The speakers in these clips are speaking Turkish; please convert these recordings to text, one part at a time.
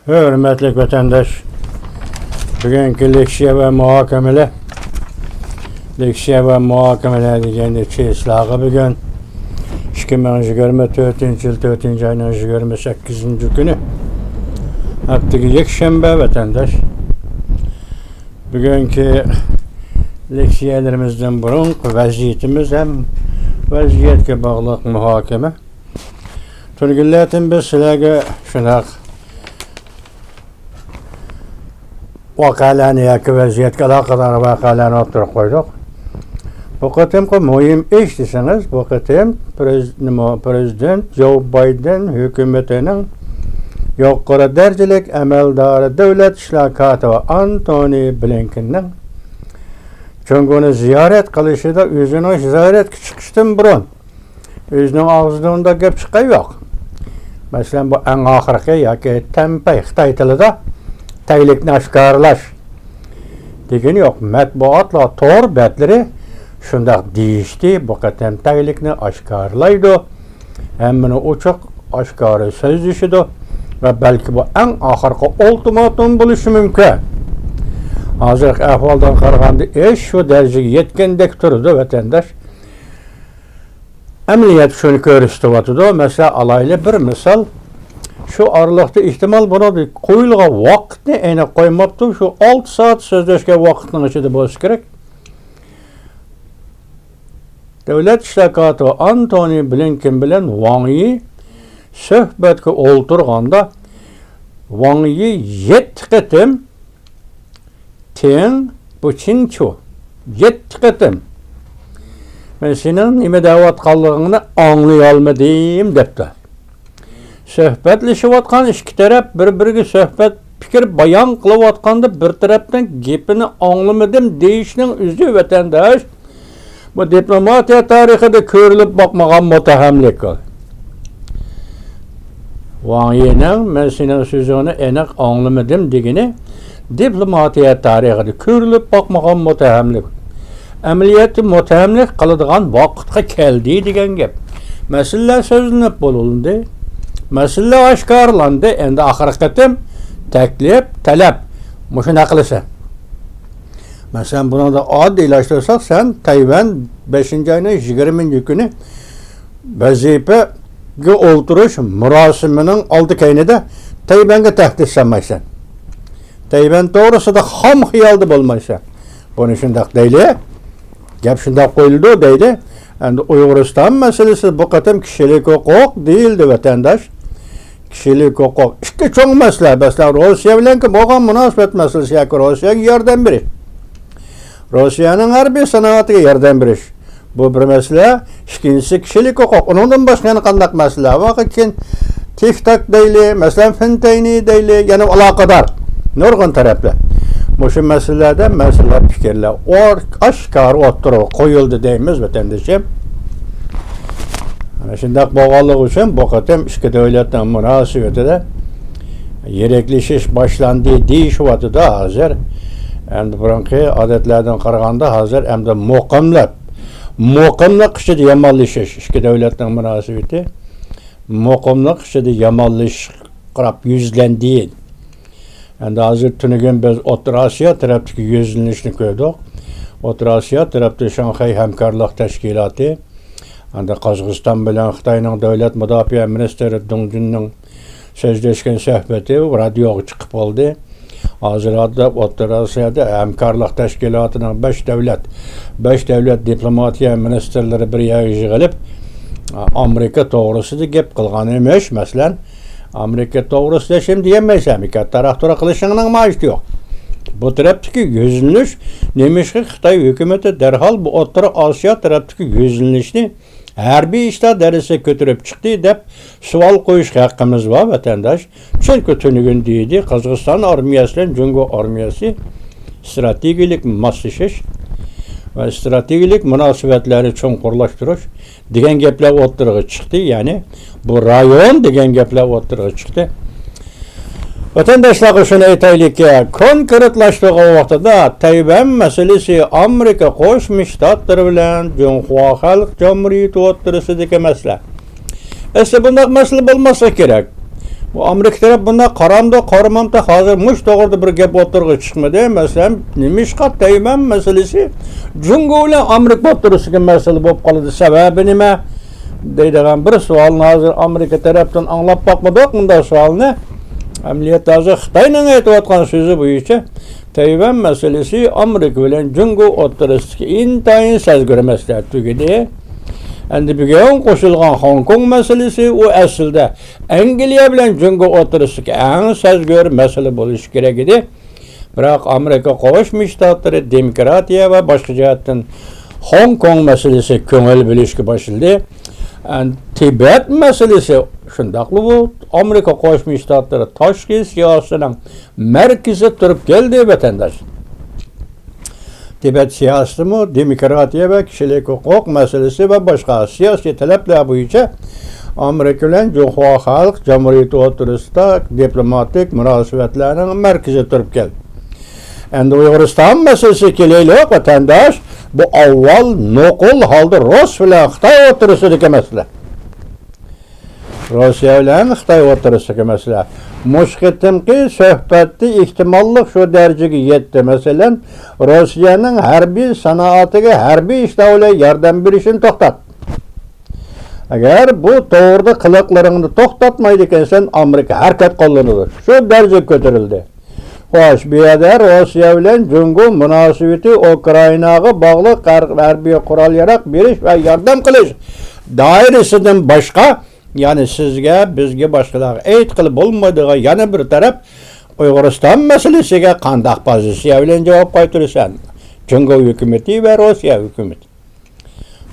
Hürmetli vatandaş, bugünkü leksiya ve muhakemele degende çeslağı bugün 2024 yıl 4. ayının 28. günü haftaki yekşembe vatandaş bugünkü leksiyelerimizden burun vaziyetimiz hem vaziyetke bağlı muhakeme Türgilletin biz sizlerge şunak vakalarını yakı vaziyetke alakadar vakalarını oturup koyduk. Bu kıtımki mühim iş deseniz, bu kıtım Prezident Joe Biden hükümetinin yukarı derecelik emeldarı devlet işlakatı Antony Blinken'nin çünkü ziyaret kılışı da özünün ziyaret çıkıştın burun. Özünün ağzında gep çıkay yok. Mesela bu en ahirki yaki tempey Xitay tilida taylikni aşkarlaş degen yok. Matbuatla tor betleri şundaq deyişti. Bu qatam taylikni aşkarlaydı. Hemmini uçuq aşkarı söz düşüdü. Ve belki bu en ahirki ultimatum buluşu mümkün. Hazır ahvaldan qaraganda iş şu dereceye yetkendek turdu vatandaş. Emniyet şunu körüstüvatıdı. Mesela alaylı bir misal şu aralıqda ihtimal buna koyulğa vaqtni ene koymaptı. Şu 6 saat sözleşke vaqtının içinde boş gerek. Devlet işlakatı Antony Blinken bilen Wang Yi söhbetke olturganda Wang Yi 7 qitim ten buçinçu 7 qitim ben senin nime davat qallığını anlayalmadım depti. Söhbetleşivatkan iki taraf bir-biriga söhbet fikir bayan qılıvatkanda bir tarafdan gepini anlamadım deyişinin üzü vatandaş bu diplomatiya tarixida ko'rilib bakmagan mutahamlik. Wang Yi'nin men senin sözünü aniq anlamadım degeni diplomatiya tarixida ko'rilib bakmagan mutahamlik. Amaliyatı mutahamlik qiladigan vaqtga keldi degan gap. Masala sözlenib bo'lindi. Masala oshkorlandi. Endi oxirgi qatim taklif, talab. Mushuna qilsa. Mesela bunu da adillaştırsak sen Tayvan 5. ayının 20. günü vazife oturuş murasiminin aldı kaynıda Tayvan'a tehdit sanmaysan. Tayvan doğrusu da ham hıyaldı bulmaysan. Bunu şundak değil. Gap şundak koyuldu deydi. Yani Uygurustan meselesi bu kadar kişilik hukuk değildi vatandaş. Kişilik hukuk. İşte çok mesele. Mesela Rusya bilen ki bu münasebet meselesi yakı Rusya'ya yardım verir. Rusya'nın harbiy sanatiga yardım berish. Bu bir mesele. İkincisi kişilik hukuk. Ondan başka qandaq mesele. Vaqtkin TikTok deyli, mesela Fintayni deyli, yani alakadar. Nurgun taraflar. Muşu meselelerde mesele fikirler. Aşkar oturup koyuldu deyimiz vatandaşım. Şundak boğalık için bu qatam iki devletten münasebetide yerekleşiş başlandı deyiş vatıda hazır. Endi burunki adetlerden qaraganda hazır hem de muqimlik işide yamallashish iki devletning munosabati muqimlik işide yamallashish qarab yuzlandi. Endi hazır tunigan biz O'rta Osiyo tarafdagi yuzlanishni ko'rdik. O'rta Osiyo tarafda Shanxay hamkorlik tashkiloti endi Qozog'iston bilan Xitoyning davlat mudofaa ministri Dong Junning so'zlashgan suhbati radioga chiqib qoldi. Hazırda O'rta Osiyoda hamkorlik tashkilotining 5 davlat diplomatiya ministrlari bir yerga yig'ilib Amerika to'g'risida gap qilgan emish. Masalan, Amerika to'g'risida şimdi demaysan, tarafdor qilishingning majiti yo'q. Bu tarafdagi yuzlanish nemishki Xitoy hukumati darhol bu O'rta Osiyo tarafdagi yuzlanishni harbiy ishlar darajasiga ko'tarib chiqdi deb savol qo'yish haqqimiz bor vatandaş. Çünkü tunigun deydi Qozog'iston armiyasi bilan Jungo armiyasi strategik moslashish va strategik munosabatlarni chunqurlashtirish degan gaplar o'tirg'i chiqdi. Ya'ni bu rayon degan gaplar o'tirg'i chiqdi. Vatandaşlar şunu aytaylik ki konkretlashtirgan vaqtida Tayvan meselesi Amerika Qo'shma Shtatlari bilan Jonghua Xalq Jamhuriyati o'rtasidagi masala. Bunday masala bo'lmasa kerak. Bu Amerika taraf bunda qaramda, qaramamda hozir mush to'g'rida bir gap o'tirg'i chiqmadi. Masalan, nimishqa Tayvan masalasi Jungo bilan Amerika o'tirishga masala bo'lib qoldi. Sababi nima? Deydigan bir savolni hozir Amerika tarafdan anglab boqmadik bunda savolni. Amaliyotda hozir Xitoyning aytayotgan so'zi bo'yicha Tayvan masalasi Amerika bilan Jungo o'tirishga intayin sazgir masala tugadi. Endi bugun qo'shilgan Hong Kong masalasi u aslida Angliya bilan Jungo o'tirishga eng sazgir masala bo'lishi kerak edi. Biroq Amerika Qo'shma Shtatlari demokratiya va boshqa jihatdan Hong Kong masalasi ko'ngil bo'lishga boshladi. Tibet masalasi shundaqli bu Amerika Qo'shma Shtatlari tashqi siyosatining markazi turib keldi vatandosh. Tibet siyosatimi, demokratiya va kishilik huquq masalasi va boshqa siyosiy talablar bo'yicha Amerika bilan Junxo Xalq Jamhuriyati o'rtasida diplomatik munosabatlarning markazi turib keldi. Endi Uyg'uriston masalasi kelaylik vatandosh, bu avval nuqul holda Rus bilan Xitoy o'rtasidagi masala. Rossiya bilan Xitoy o'rtasidagi masala. Mushqitimki suhbatda ehtimollik shu darajaga yetdi. Masalan, Rossiyaning harbiy sanoatiga harbiy ishlarga yordam berishini to'xtatdi. Agar bu to'g'rida qiliqlaringni to'xtatmaydi ekansan, Amerika harakat qo'llanadi. Shu darajaga ko'tarildi. Xo'sh, bu yerda Rossiya bilan Jungo munosabati Ukrainaga bog'liq harbiy qurol-yarog' berish va yordam qilish doirasidan boshqa, ya'ni sizga, bizga boshqalarga aytqilib bo'lmaydigan yana bir taraf Uyg'uriston masalasiga qanday pozitsiya bilan javob qaytarasan? Jungo hukumati va Rossiya hukumati.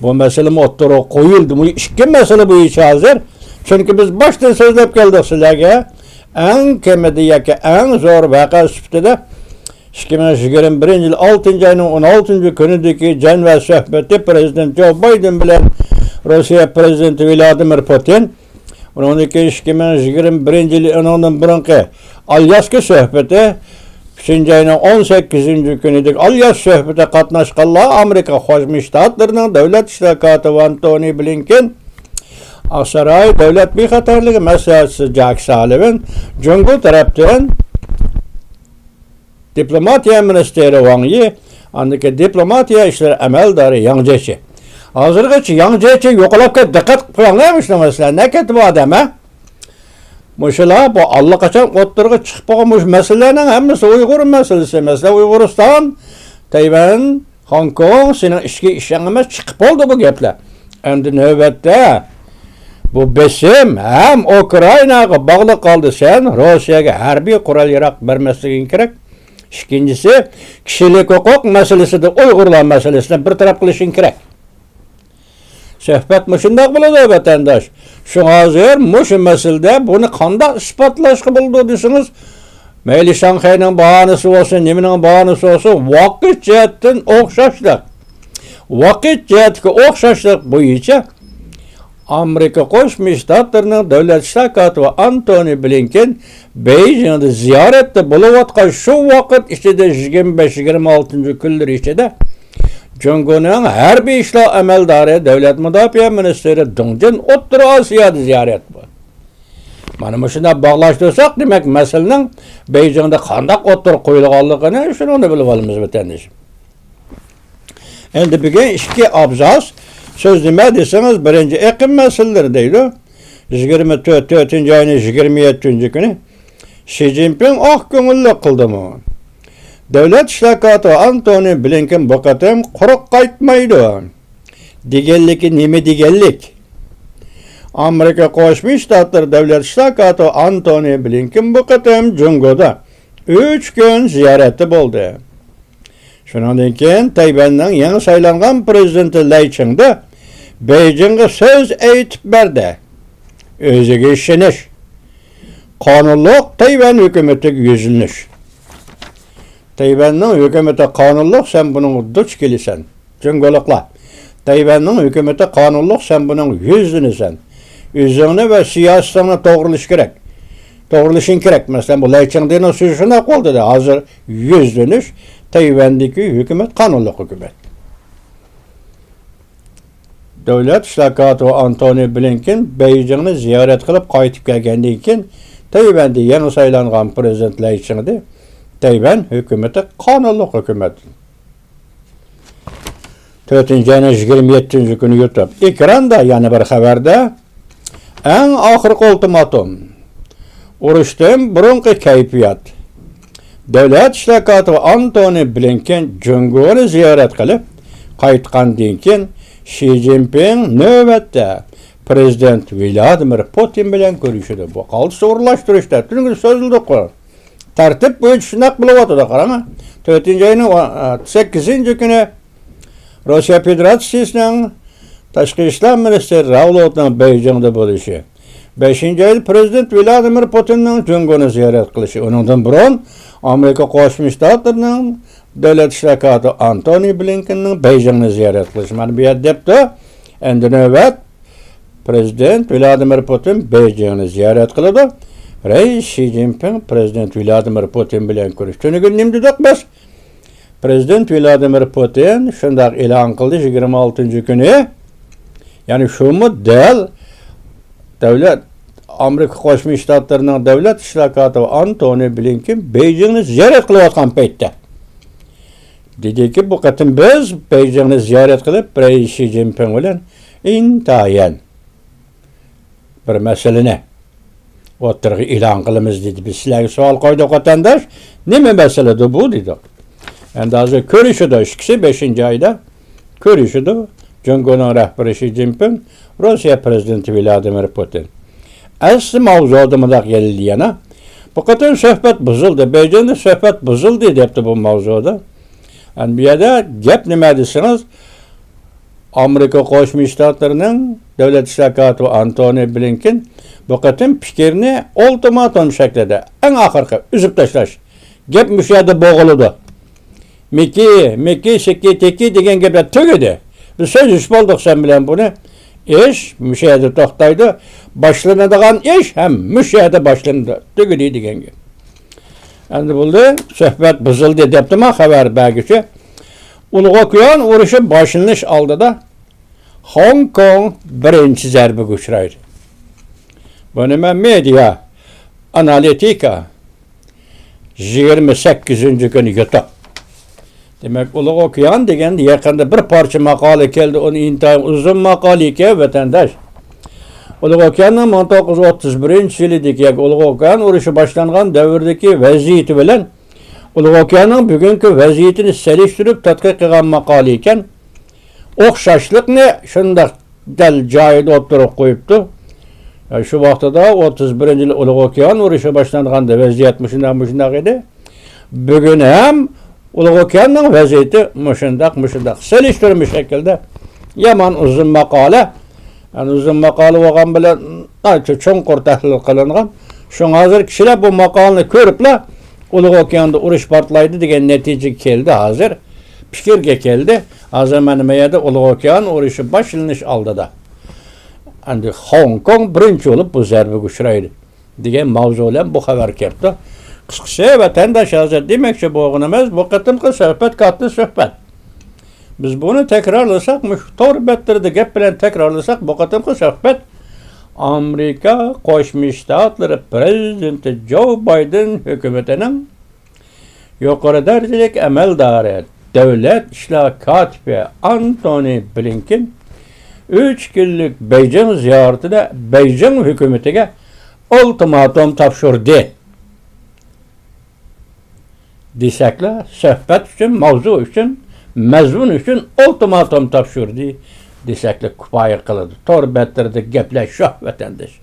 Bu masala o'ttirib qo'yildi. Bu ikki masala bo'yicha hozir, chunki biz boshdan so'zlab keldik sizlarga. Eng kamida yoki eng zo'r voqea sifatida 2021-yil 6-oyning 16-kunidagi jan va suhbatda prezident Jo Bayden bilan Rossiya prezidenti Vladimir Putin, undan keyin 2021-yil undan burungi Alyaska suhbati 5-oyning 18-kunidagi Alyaska suhbatida qatnashganlar Amerika Qo'shma Shtatlarining davlat ishlar kotibi Antony Blinken, Aqsaray davlat bexatarligi masalasida Jack Sullivan, Jungo tarafdan diplomatiya ministri Wang Yi, andaki diplomatiya ishlari amaldori Yang Jiechi. Hozirgacha Yang Jiechi yo'qolib ketdi. Diqqat qilinglar shu masalaga. Ne ketdi bu odam, ha? Mushular bu allaqachon o'ttirga chiqib qolgan masalalarning hammasi Uyg'ur masalasi. Masalan, Uyg'uriston, Tayvan, Hong Kong sening ishga ishing emas chiqib qoldi bu gaplar. Endi navbatda bu besim ham Ukrainaga bog'liq qoldi. Sen Rossiyaga harbiy qurol-yarog' bermasliging kerak. Ikkinchisi, kishilik huquq masalasida Uyg'urlar masalasini bir taraf qilishing kerak. Suhbat shunday bo'ladi vatandosh. Shu hozir shu masalada buni qanday isbotlashga bo'ldi desangiz, mayli Shanxayning bahonasi bo'lsin, nimaning bahonasi bo'lsin, vaqt jihatdan o'xshashlik. Vaqt jihatga o'xshashlik bo'yicha Amerika Qo'shma Shtatlarining davlat ishlar kotibi Antony Blinken Beijingda ziyoratda bo'layotgan shu vaqt ichida 25-26 kunlar ichida Jungoning harbiy ishlar amaldori davlat mudofaa ministri Dong Jin O'rta Osiyoda ziyorat bo'ldi. Mana shunday bog'lashtirsak, demak masalaning Beijingda qanday o'tir qo'yilganligini shuni bilib olamiz vatandosh. Endi bugun ikki abzas söz nima desangiz, birinchi iqlim masalalari deydi. 24-oyning 27-kuni Xi Jinping oq ko'ngillik qildimi. Davlat ishlar kotibi Antony Blinken bu qatam quruq qaytmaydi. Deganligi nima deganlik? Amerika Qo'shma Shtatlari davlat ishlar kotibi Antony Blinken bu qatam Jungoda 3 kun ziyorati bo'ldi. Shundan keyin Tayvanning yangi saylangan prezidenti Lai Ching'da Beijingga so'z aytib berdi. O'ziga ishonish, qonunliq Tayvan hukumatiga yuzlanish. Tayvanning hukumati qonunliq, sen buning duch kelasan. Jungoliklar. Tayvanning hukumati qonunliq, sen buning yuzlanasan. O'zingni va siyosatini to'g'rilish kerak. To'g'rilishing kerak. Masalan, bu Lai Ching'ning so'zi shunday qoldi-da, hozir yuzlanish Tayvandagi hukumat qonunliq hukumat. Davlat ishlar kotibi Antony Blinken Beijingni ziyorat qilib qaytib kelgandan keyin Tayvan'da yeni saylangan prezidentler içinde Tayvan hükümeti kanunluk hükümet. 4. ayının 27. günü YouTube. Ekranda yani bir haberde en ahırkı ultimatum. Uruşdan burunki kayfiyat. Devlet işlakatı Antony Blinken Cungur'u ziyaret kılıp qaytqandan keyin Xi Jinping növbetde Prezident Vladimir Putin bilen görüşüdü. Bu qaldı so'rlashtirishda. Tününgü sözüldük qo'y. Tartib bo'yicha shunaq bo'lyapti, qarama. 4. ayının 8. günü Rusya Federatsiyasining Tashqi ishlar ministri Ravlotning Beijingda bo'lishi. 5. ayda Prezident Vladimir Putinning Junguni ziyorat qilishi. Uningdan burun Amerika Qo'shma Shtatlarining Davlat ishrakati Antony Blinkenning Beijingni ziyorat qilishi. Mana bu yerda debdi. Endi navbat Prezident Vladimir Putin Beijingni ziyorat qiladi. Reis Xi Jinping Prezident Vladimir Putin bilan ko'rishdi. Nima dedik biz? Prezident Vladimir Putin shunday e'lon qildi 26. kuni. Ya'ni şu model davlat Amerika Qo'shma Shtatlarining davlat ishrakati Antony Blinken Beijingni ziyorat qilayotgan paytda dediki bu qatim biz Beijingni ziyorat qilib Reis Xi Jinping bilan intayin bir meseleni o'tirg'i e'lon qilamiz dedi. Biz sizlarga savol qo'ydik vatandosh. Nima masaladir bu dedik. Endi hozir ko'rishdi ikisi 5. ayda ko'rishdi. Jungunining rahbari Xi Jinping, Rossiya prezidenti Vladimir Putin. Asli mavzuda mundaq geldi yana. Bu qatim suhbat buzildi. Beijingda suhbat buzildi debdi bu mavzuda. Yani bu yerda gap nima desiniz? Amerika Qo'shma Shtatlarining davlat ishrakati Antony Blinken bu qatim fikrini ultimatum shaklida eng oxirgi uzib tashlash. Gap shu yerda bo'g'ildi. Meki, şeki, teki degan gaplar tugadi. Biz söz boldik sen bilen bunu. İş shu yerda to'xtaydi. Boshlanadigan ish ham shu yerda boshlandi. Tugadi degan gap. Endi bo'ldi, suhbat buzildi debdimi xabar bergisi. Ulug' okean urushi boshlanish oldida Hong Kong birinchi zarbaga uchraydi. Bu nima media analitika 28. kuni YouTube. Demek Ulug' okean deganda yaqinda bir parcha maqola keldi. Uni intayin uzun maqola ekan vatandosh. Ulug' okeanning 1931-yilidagi Ulug' okean urushi boshlangan davrdagi vaziyati bilan Ulug' okeanning bugungi vaziyatini selishtirib tadqiq qilgan maqola ekan. O'xshashlikni shunday dal joyida o'tirib qo'yibdi. Shu vaqtda 31-yil Ulug' okean urushi boshlanganda vaziyat shunday edi. Bugun ham Ulug' okeanning vaziyati shunday selishtirilmiş şekilde yaman uzun maqola. Yani uzun maqola bo'lgan bilan cho'nqur tahlil qilingan. Shunga hozir kishilar bu maqolani ko'riblar Ulug' okeanda urush portlaydi degan natijaga keldi hozir. Fikirga keldi. Hozir mana bu yerda Ulug' okean urushi boshlanish oldida. Endi Hong Kong birinchi bo'lib bu zarbaga uchraydi degan mavzu bilan bu xabar keldi. Qisqacha vatandosh hozir demoqchi bo'lganimiz bu qatimqi suhbat katta suhbat. Biz bunu tekrarlasak, to'g'ri battirda gap bilan tekrarlasak bu qatimqi suhbat Amerika Qo'shma Shtatlari prezidenti Joe Biden hukumatining yuqori darajalik amaldori davlat ishlar katibi Antony Blinken 3 kunlik Beijing ziyoratida Beijing hukumatiga ultimatum topshirdi. Desaklar, suhbat uchun, mavzu uchun, mazmun uchun ultimatum topshirdi desaklar kifoya qiladi. To'g'ri battirda gaplar shu vatandosh.